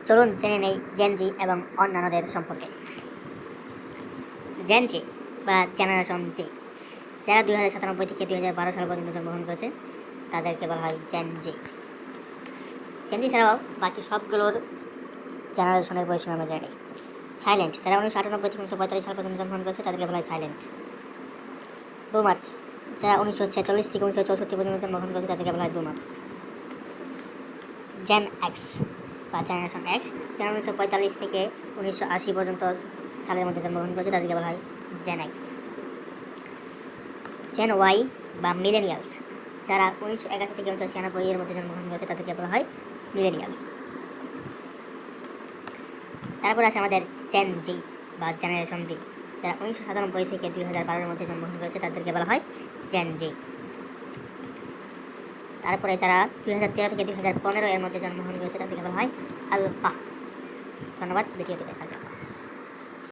চলুন জেনে নেই জেন জি এবং অন্যান্যদের সম্পর্কে। জেন জি বা জেনারেশন জি, যারা 2097 থেকে 2012 সাল পর্যন্ত জন্মগ্রহণ করেছে তাদেরকে বলা হয় জেন জি। জেন জি ছাড়াও বাকি সবগুলোর জেনারেশনের পরিসীমার মাঝে নেই। সাইলেন্ট, যারা 1998 থেকে 1945 সাল পর্যন্ত জন্মগ্রহণ করেছে তাদেরকে বলা হয় সাইলেন্ট। বুমার্স, যারা 1946 থেকে 1964 পর্যন্ত জন্মগ্রহণ করেছে তাদেরকে বলা হয় বুমার্স। জেন এক্স বা জেনারেশন এক্স, যারা 1945 থেকে 1980 পর্যন্ত সালের মধ্যে জন্মগ্রহণ করেছে তাদেরকে বলা হয় জেন এক্স। জেন ওয়াই বা মিলেনিয়ালস, যারা 1981 থেকে 1996 এর মধ্যে জন্মগ্রহণ করেছে তাদেরকে বলা হয় মিলেনিয়ালস। তারপর আসে আমাদের জেন জি বা জেনারেশন জি, যারা 1997 থেকে 2012 এর মধ্যে জন্মগ্রহণ করেছে তাদেরকে বলা হয় জেন জি। তারপরে যারা 2013 থেকে 2015 এর মধ্যে জন্মগ্রহণ করেছে তাদেরকে বলা হয় আলফা। ধন্যবাদ ভিডিওটি দেখার জন্য।